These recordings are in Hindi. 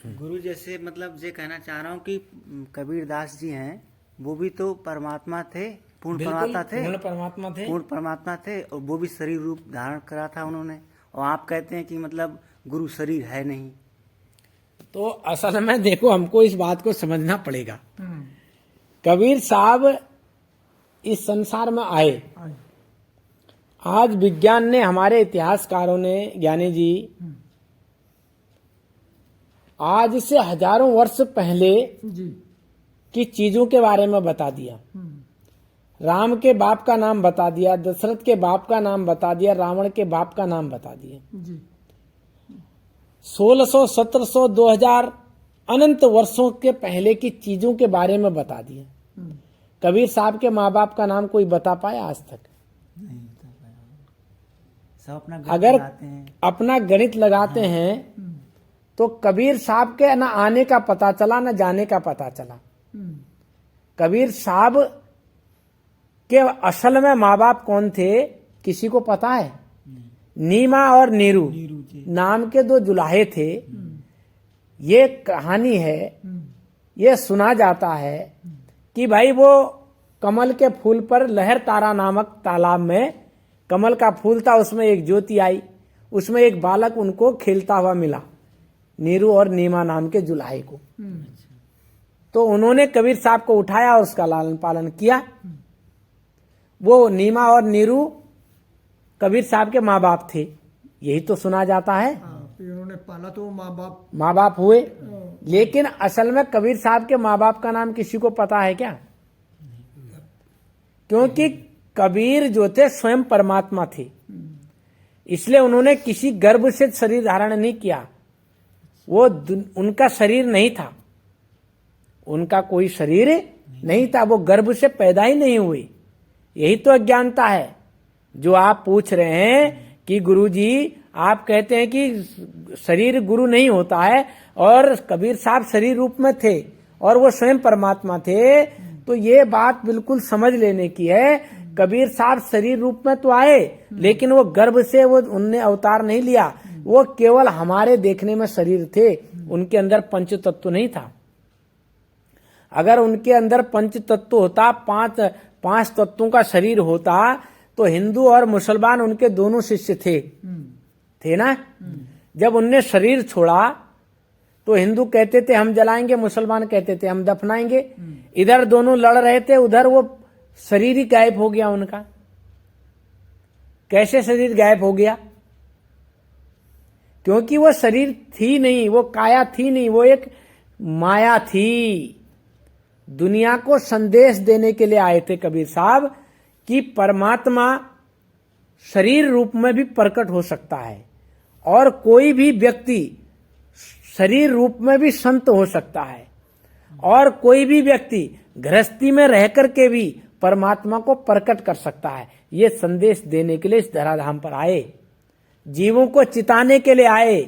गुरु जैसे मतलब ये कहना चाह रहा हूँ कि कबीर दास जी हैं, वो भी तो परमात्मा थे, पूर्ण परमात्मा थे, पूर्ण परमात्मा थे। पूर्ण परमात्मा थे, और वो भी शरीर रूप धारण करा था उन्होंने। और आप कहते हैं कि मतलब गुरु शरीर है नहीं। तो असल में देखो, हमको इस बात को समझना पड़ेगा। कबीर साहब इस संसार में आए, आज विज्ञान ने, हमारे इतिहासकारों ने, ज्ञानी जी आज से हजारों वर्ष पहले की चीजों के बारे में बता दिया। राम के बाप का नाम बता दिया, दशरथ के बाप का नाम बता दिया, रावण के बाप का नाम बता दिया। 1600, 1700, 2000 अनंत वर्षों के पहले की चीजों के बारे में बता दिया। कबीर साहब के माँ बाप का नाम कोई बता पाया आज तक? नहीं बता पाया। सब अपना गणित अगर लगाते हैं। अपना गणित लगाते हैं तो कबीर साहब के न आने का पता चला, न जाने का पता चला। कबीर साहब के असल में माँ बाप कौन थे, किसी को पता है? नीमा और नीरू नाम के दो जुलाहे थे। ये कहानी है, ये सुना जाता है कि भाई वो कमल के फूल पर लहर तारा नामक तालाब में कमल का फूल था, उसमें एक ज्योति आई, उसमें एक बालक उनको खेलता हुआ मिला, नीरू और नीमा नाम के जुलाहे को। तो उन्होंने कबीर साहब को उठाया और उसका लालन पालन किया। वो नीमा और नीरू कबीर साहब के माँ बाप थे, यही तो सुना जाता है। उन्होंने पाला तो माँ बाप हुए। लेकिन असल में कबीर साहब के माँ बाप का नाम किसी को पता है क्या? क्योंकि कबीर जो थे स्वयं परमात्मा थे, इसलिए उन्होंने किसी गर्भ से शरीर धारण नहीं किया। वो उनका शरीर नहीं था, उनका कोई शरीर नहीं था, वो गर्भ से पैदा ही नहीं हुए। यही तो अज्ञानता है जो आप पूछ रहे हैं कि गुरुजी आप कहते हैं कि शरीर गुरु नहीं होता है, और कबीर साहब शरीर रूप में थे और वो स्वयं परमात्मा थे। तो ये बात बिल्कुल समझ लेने की है। कबीर साहब शरीर रूप में तो आए, लेकिन वो गर्भ से वो उनने अवतार नहीं लिया, वो केवल हमारे देखने में शरीर थे, उनके अंदर पंच तत्व नहीं था। अगर उनके अंदर पंच तत्व होता, पांच तत्वों का शरीर होता, तो हिंदू और मुसलमान उनके दोनों शिष्य थे ना। जब उनने शरीर छोड़ा तो हिंदू कहते थे हम जलाएंगे, मुसलमान कहते थे हम दफनाएंगे। इधर दोनों लड़ रहे थे, उधर वो शरीर ही गायब हो गया उनका। कैसे शरीर गायब हो गया? क्योंकि वो शरीर थी नहीं, वो काया थी नहीं, वो एक माया थी। दुनिया को संदेश देने के लिए आए थे कबीर साहब कि परमात्मा शरीर रूप में भी प्रकट हो सकता है, और कोई भी व्यक्ति शरीर रूप में भी संत हो सकता है, और कोई भी व्यक्ति गृहस्थी में रह करके भी परमात्मा को प्रकट कर सकता है। ये संदेश देने के लिए इस धराधाम पर आए, जीवों को चिताने के लिए आए।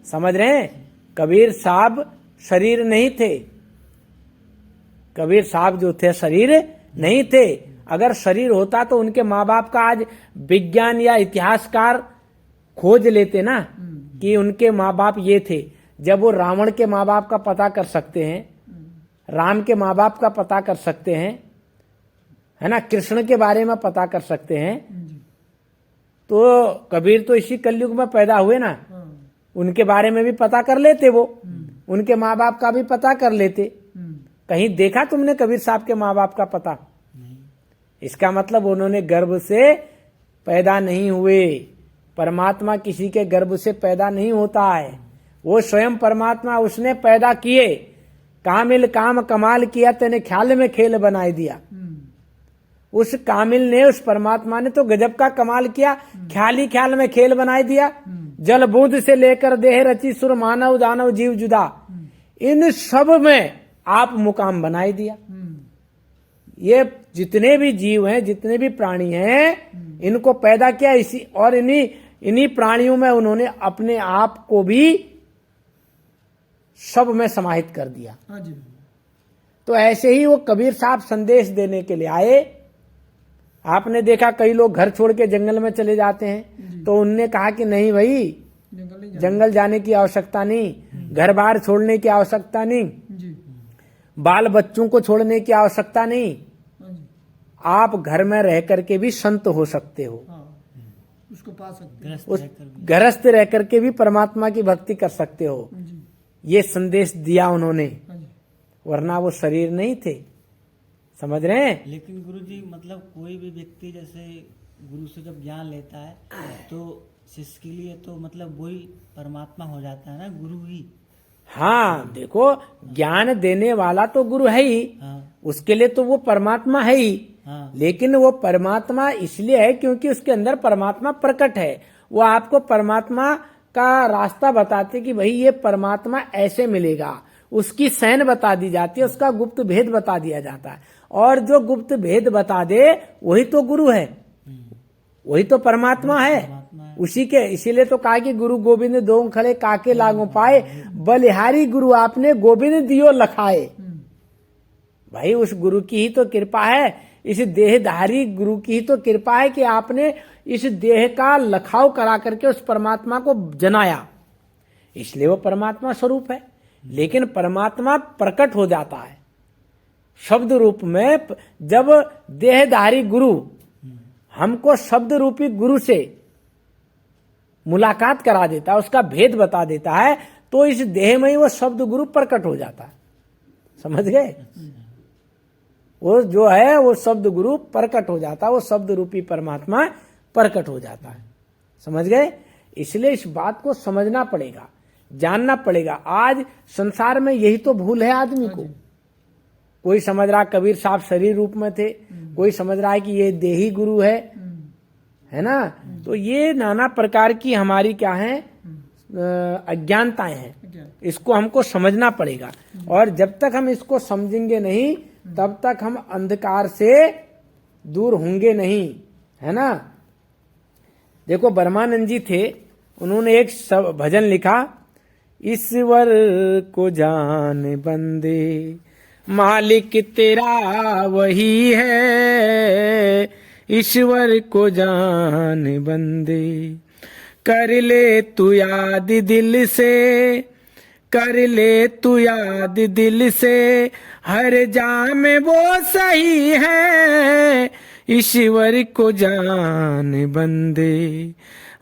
समझ रहे हैं? कबीर साहब शरीर नहीं थे, कबीर साहब जो थे शरीर नहीं थे। अगर शरीर होता तो उनके माँ बाप का आज विज्ञान या इतिहासकार खोज लेते ना कि उनके माँ बाप ये थे। जब वो रावण के माँ बाप का पता कर सकते हैं, राम के माँ बाप का पता कर सकते हैं, है ना, कृष्ण के बारे में पता कर सकते हैं, तो कबीर तो इसी कलयुग में पैदा हुए ना, उनके बारे में भी पता कर लेते, वो उनके माँ बाप का भी पता कर लेते। कहीं देखा तुमने कबीर साहब के माँ बाप का पता? इसका मतलब उन्होंने गर्भ से पैदा नहीं हुए। परमात्मा किसी के गर्भ से पैदा नहीं होता है, वो स्वयं परमात्मा, उसने पैदा किए। कामिल काम कमाल किया, तेने ख्याल में खेल बनाई दिया। उस कामिल ने, उस परमात्मा ने तो गजब का कमाल किया, ख्याल ही ख्याल में खेल बनाई दिया। जल बूंद से लेकर देह रची, सुर मानव दानव जीव जुदा, इन सब में आप मुकाम बनाई दिया। ये जितने भी जीव हैं, जितने भी प्राणी हैं, इनको पैदा किया इसी, और इन्हीं प्राणियों में उन्होंने अपने आप को भी सब में समाहित कर दिया। तो ऐसे ही वो कबीर साहब संदेश देने के लिए आए। आपने देखा कई लोग घर छोड़ के जंगल में चले जाते हैं, तो उनने कहा कि नहीं भाई, जंगल जाने की आवश्यकता नहीं, घर बार छोड़ने की आवश्यकता नहीं, बाल बच्चों को छोड़ने की आवश्यकता नहीं। आप घर में रह करके भी संत हो सकते हो, उसको पा सकते हैं। उस गृहस्थ रह करके भी परमात्मा की भक्ति कर सकते हो। ये संदेश दिया उन्होंने, वरना वो शरीर नहीं थे। समझ रहे हैं? लेकिन गुरुजी मतलब कोई भी व्यक्ति जैसे गुरु से जब ज्ञान लेता है तो शिष्य के लिए तो मतलब वही परमात्मा हो जाता है ना, गुरु ही। हाँ, देखो ज्ञान देने वाला तो गुरु है ही, उसके लिए तो वो परमात्मा है ही। लेकिन वो परमात्मा इसलिए है क्योंकि उसके अंदर परमात्मा प्रकट है। वो आपको परमात्मा का रास्ता बताते कि भाई ये परमात्मा ऐसे मिलेगा, उसकी सैन बता दी जाती है, उसका गुप्त भेद बता दिया जाता है। और जो गुप्त भेद बता दे वही तो गुरु है, वही तो परमात्मा है। उसी के इसीलिए तो कहा कि गुरु गोविंद दो खड़े काके लागू पाए, बलिहारी गुरु आपने गोविंद दियो लखाए। भाई उस गुरु की ही तो कृपा है, इस देहधारी गुरु की ही तो कृपा है कि आपने इस देह का लखाव करा करके उस परमात्मा को जनाया, इसलिए वो परमात्मा स्वरूप है। लेकिन परमात्मा प्रकट हो जाता है शब्द रूप में जब देहधारी गुरु हमको शब्द रूपी गुरु से मुलाकात करा देता है, उसका भेद बता देता है, तो इस देह में ही वो शब्द गुरु प्रकट हो जाता है। समझ गए? वो जो है वो शब्द गुरु प्रकट हो जाता है, वो शब्द रूपी परमात्मा प्रकट हो जाता है। समझ गए? इसलिए इस बात को समझना पड़ेगा, जानना पड़ेगा। आज संसार में यही तो भूल है आदमी को। कोई समझ रहा कबीर साहब शरीर रूप में थे, कोई समझ रहा है कि ये देही गुरु है ना। तो ये नाना प्रकार की हमारी क्या है अज्ञानताएं हैं, इसको हमको समझना पड़ेगा। और जब तक हम इसको समझेंगे नहीं तब तक हम अंधकार से दूर होंगे नहीं, है ना। देखो ब्रह्मानंद जी थे, उन्होंने एक भजन लिखा, ईश्वर को जान बंदे मालिक तेरा वही है, ईश्वर को जान बंदे कर ले तू याद दिल से, कर ले तू याद दिल से, हर जाम वो सही है, ईश्वर को जान बंदे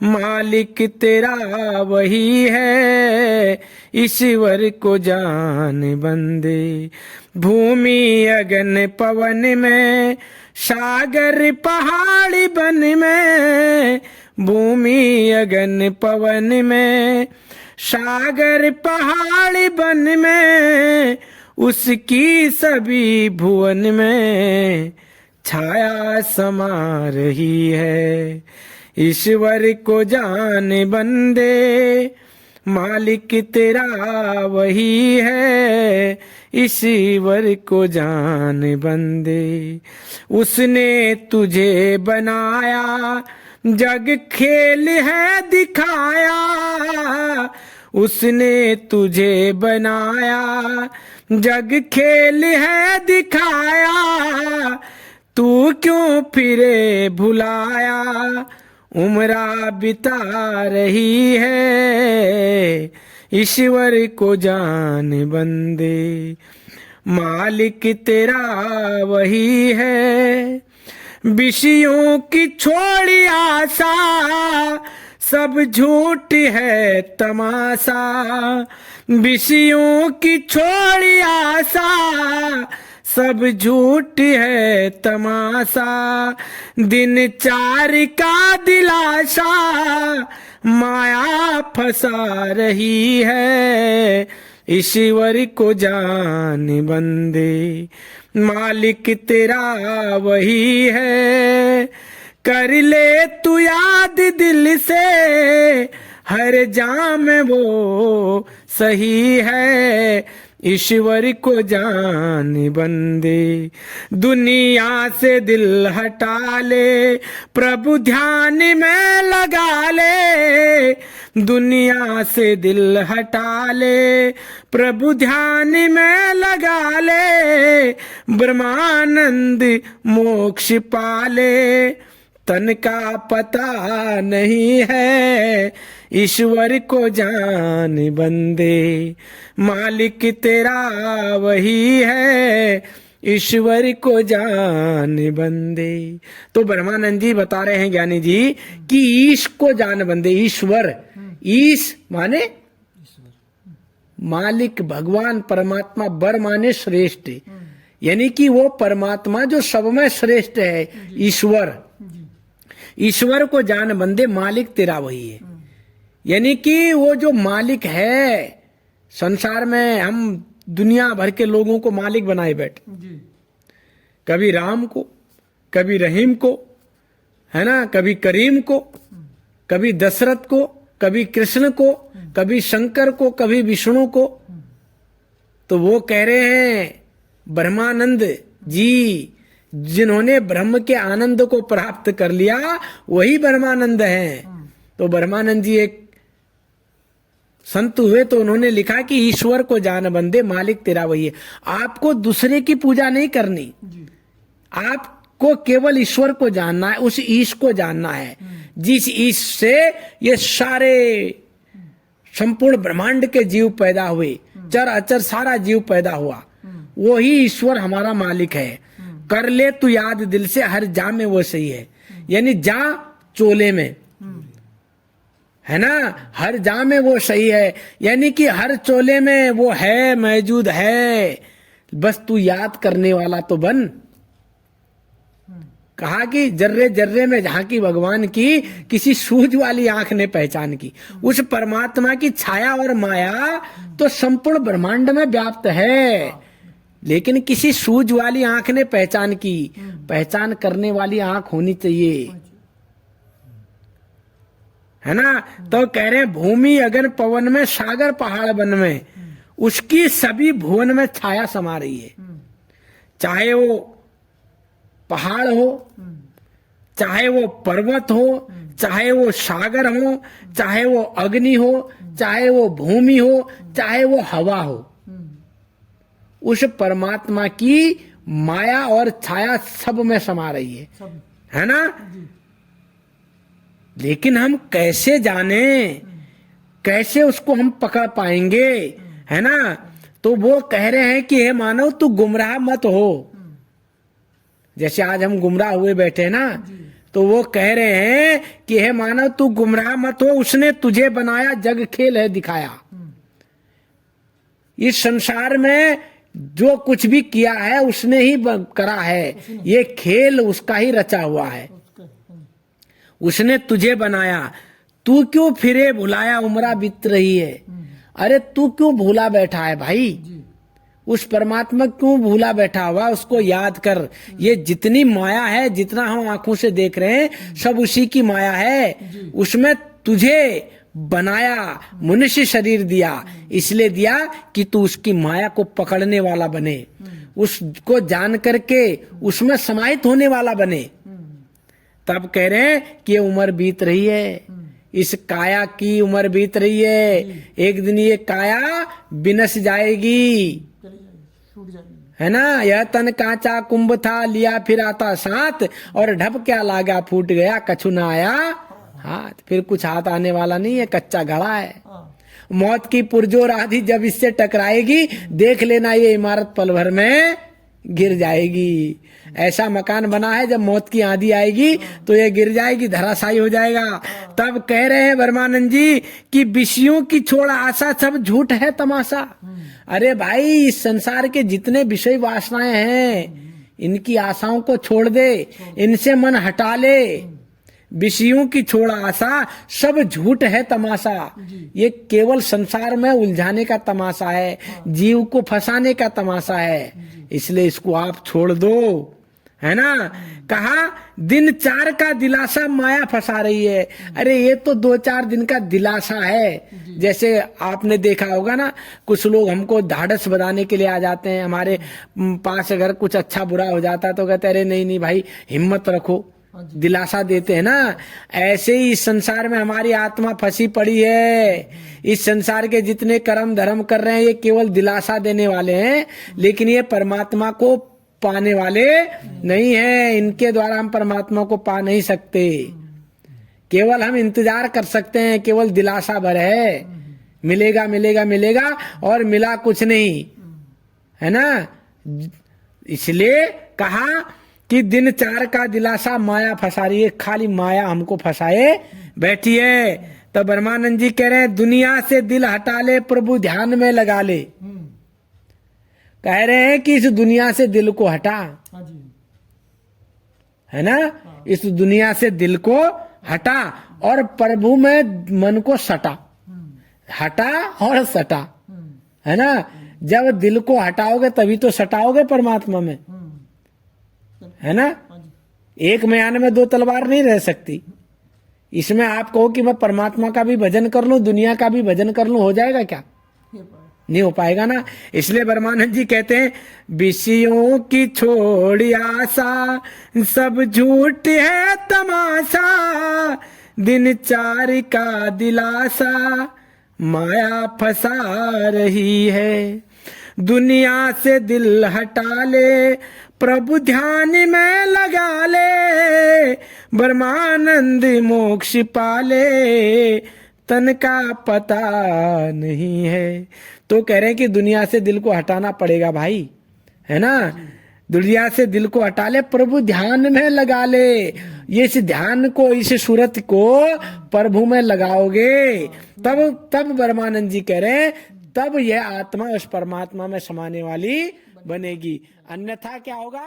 मालिक तेरा वही है, ईश्वर को जान बंदे। भूमि अगन पवन में, सागर पहाड़ी बन में, भूमि अगन पवन में, सागर पहाड़ी बन में, उसकी सभी भुवन में छाया समा रही है, ईश्वर को जान बंदे मालिक तेरा वही है, ईश्वर को जान बंदे। उसने तुझे बनाया जग खेल है दिखाया, उसने तुझे बनाया जग खेल है दिखाया, तू क्यों फिरे भुलाया, उम्रा बिता रही है, ईश्वर को जान बंदे मालिक तेरा वही है। विषयों की छोड़ी आशा सब झूठ है तमाशा, विषयों की छोड़ी आशा सब झूठ है तमाशा, दिन चार का दिलासा माया फंसा रही है, ईश्वर को जान बंदे मालिक तेरा वही है। कर ले तू याद दिल से, हर जाम वो सही है, ईश्वर को जान बंदे। दुनिया से दिल हटा ले, प्रभु ध्यान में लगा ले, दुनिया से दिल हटा ले, प्रभु ध्यान में लगा ले, ब्रह्मानंद मोक्ष पाले, तन का पता नहीं है, ईश्वर को जान बंदे, मालिक तेरा वही है, ईश्वर को जान बंदे। तो ब्रह्मानंद जी बता रहे हैं ज्ञानी जी कि ईश को जान बंदे, ईश्वर, ईश माने मालिक, भगवान, परमात्मा, बर माने श्रेष्ठ, यानी कि वो परमात्मा जो सब में श्रेष्ठ है, ईश्वर, ईश्वर को जान बंदे, मालिक तेरा वही है। यानी कि वो जो मालिक है, संसार में हम दुनिया भर के लोगों को मालिक बनाए बैठे, कभी राम को, कभी रहीम को, है ना, कभी करीम को, कभी दशरथ को, कभी कृष्ण को, कभी शंकर को, कभी विष्णु को। तो वो कह रहे हैं ब्रह्मानंद जी, जिन्होंने ब्रह्म के आनंद को प्राप्त कर लिया वही ब्रह्मानंद हैं। तो ब्रह्मानंद जी एक संत हुए, तो उन्होंने लिखा कि ईश्वर को जान बंदे, मालिक तेरा वही है। आपको दूसरे की पूजा नहीं करनी, आपको केवल ईश्वर को जानना है, उस ईश को जानना है जिस ईश से ये सारे संपूर्ण ब्रह्मांड के जीव पैदा हुए, चर अचर सारा जीव पैदा हुआ, वही ईश्वर हमारा मालिक है। कर ले तू याद दिल से, हर जा में वो सही है, यानी जा चोले में, है ना, हर जा में वो सही है, यानी कि हर चोले में वो है, मौजूद है, बस तू याद करने वाला तो बन। कहा कि जर्रे जर्रे में झांकी भगवान की, किसी सूझ वाली आंख ने पहचान की। उस परमात्मा की छाया और माया तो संपूर्ण ब्रह्मांड में व्याप्त है, लेकिन किसी सूझ वाली आंख ने पहचान की। पहचान करने वाली आंख होनी चाहिए, है ना। तो कह रहे भूमि अगन पवन में, सागर पहाड़ वन में, उसकी सभी भुवन में छाया समा रही है। चाहे वो पहाड़ हो, चाहे वो पर्वत हो, चाहे वो सागर हो, चाहे वो अग्नि हो, चाहे वो भूमि हो, चाहे वो हवा हो, उस परमात्मा की माया और छाया सब में समा रही है ना। लेकिन हम कैसे जाने, कैसे उसको हम पकड़ पाएंगे, है ना। तो वो कह रहे हैं कि हे मानव तू गुमराह मत हो। जैसे आज हम गुमराह हुए बैठे ना, तो वो कह रहे हैं कि हे मानव तू गुमराह मत हो, उसने तुझे बनाया, जग खेल है दिखाया। इस संसार में जो कुछ भी किया है उसने ही करा है, ये खेल उसका ही रचा हुआ है, उसने तुझे बनाया। तू क्यों फिरे भुलाया, उम्रा बीत रही है। अरे तू क्यों भूला बैठा है भाई, उस परमात्मा क्यों भूला बैठा हुआ, उसको याद कर। ये जितनी माया है, जितना हम आंखों से देख रहे हैं, सब उसी की माया है। उसमें तुझे बनाया, मनुष्य शरीर दिया, इसलिए दिया कि तू उसकी माया को पकड़ने वाला बने, उसको जान करके उसमें समाहित होने वाला बने। तब कह रहे हैं कि ये उम्र बीत रही है, इस काया की उम्र बीत रही है, एक दिन ये काया बिनस जाएगी, है ना। यह तन कांचा कुंभ था, लिया फिर आता साथ, और ढप क्या लागा फूट गया, कछु ना आया हाथ। फिर कुछ हाथ आने वाला नहीं है, कच्चा घड़ा है। मौत की पुरजोर आधी जब इससे टकराएगी, देख लेना ये इमारत पल भर में गिर जाएगी। ऐसा मकान बना है, जब मौत की आंधी आएगी तो ये गिर जाएगी, धराशायी हो जाएगा। तब कह रहे हैं ब्रह्मानंद जी कि विषयों की छोड़ आशा, सब झूठ है तमाशा। अरे भाई, इस संसार के जितने विषय वासनाएं हैं, इनकी आशाओं को छोड़ दे, इनसे मन हटा ले। विषयों की छोड़ आशा, सब झूठ है तमाशा। ये केवल संसार में उलझाने का तमाशा है, जीव को फंसाने का तमाशा है, इसलिए इसको आप छोड़ दो, है ना। कहा दिन 4 का दिलासा माया फंसा रही है। अरे ये तो 2-4 दिन का दिलासा है। जैसे आपने देखा होगा ना, कुछ लोग हमको ढाढ़स बधाने के लिए आ जाते हैं, हमारे पास अगर कुछ अच्छा बुरा हो जाता है तो कहते हैं अरे नहीं नहीं भाई हिम्मत रखो, दिलासा देते हैं ना। ऐसे ही इस संसार में हमारी आत्मा फंसी पड़ी है। इस संसार के जितने कर्म धर्म कर रहे हैं, ये केवल दिलासा देने वाले हैं, लेकिन ये परमात्मा को पाने वाले नहीं है। इनके द्वारा हम परमात्मा को पा नहीं सकते। केवल हम इंतजार कर सकते हैं, केवल दिलासा भर है, मिलेगा मिलेगा मिलेगा, और मिला कुछ नहीं, है ना। इसलिए कहा कि दिन 4 का दिलासा माया फंसा रही है, खाली माया हमको फंसाए बैठी है। तो ब्रह्मानंद जी कह रहे हैं दुनिया से दिल हटा ले, प्रभु ध्यान में लगा ले। कह रहे हैं कि इस दुनिया से दिल को हटा, हाँ जी, है ना, इस दुनिया से दिल को हटा और प्रभु में मन को सटा, हटा और सटा, है ना। जब दिल को हटाओगे तभी तो सटाओगे परमात्मा में, है ना। हाँ जी, एक म्यान में 2 तलवार नहीं रह सकती। इसमें आप कहो कि मैं परमात्मा का भी भजन कर लूं, दुनिया का भी भजन कर लूं, हो जाएगा क्या? ये पाए। नहीं हो पाएगा ना। इसलिए ब्रह्मानंद जी कहते हैं विषयों की छोड़ी आशा, सब झूठ है तमाशा, दिन 4 का दिलासा माया फंसा रही है। दुनिया से दिल हटा ले, प्रभु ध्यान में लगा ले, ब्रह्मानंद मोक्ष पाले, तन का पता नहीं है। तो कह रहे हैं कि दुनिया से दिल को हटाना पड़ेगा भाई, है ना। दुनिया से दिल को हटा ले, प्रभु ध्यान में लगा ले। ये इस ध्यान को, इस सूरत को प्रभु में लगाओगे तब ब्रह्मानंद जी कह रहे हैं तब यह आत्मा उस परमात्मा में समाने वाली बनेगी, अन्यथा क्या होगा?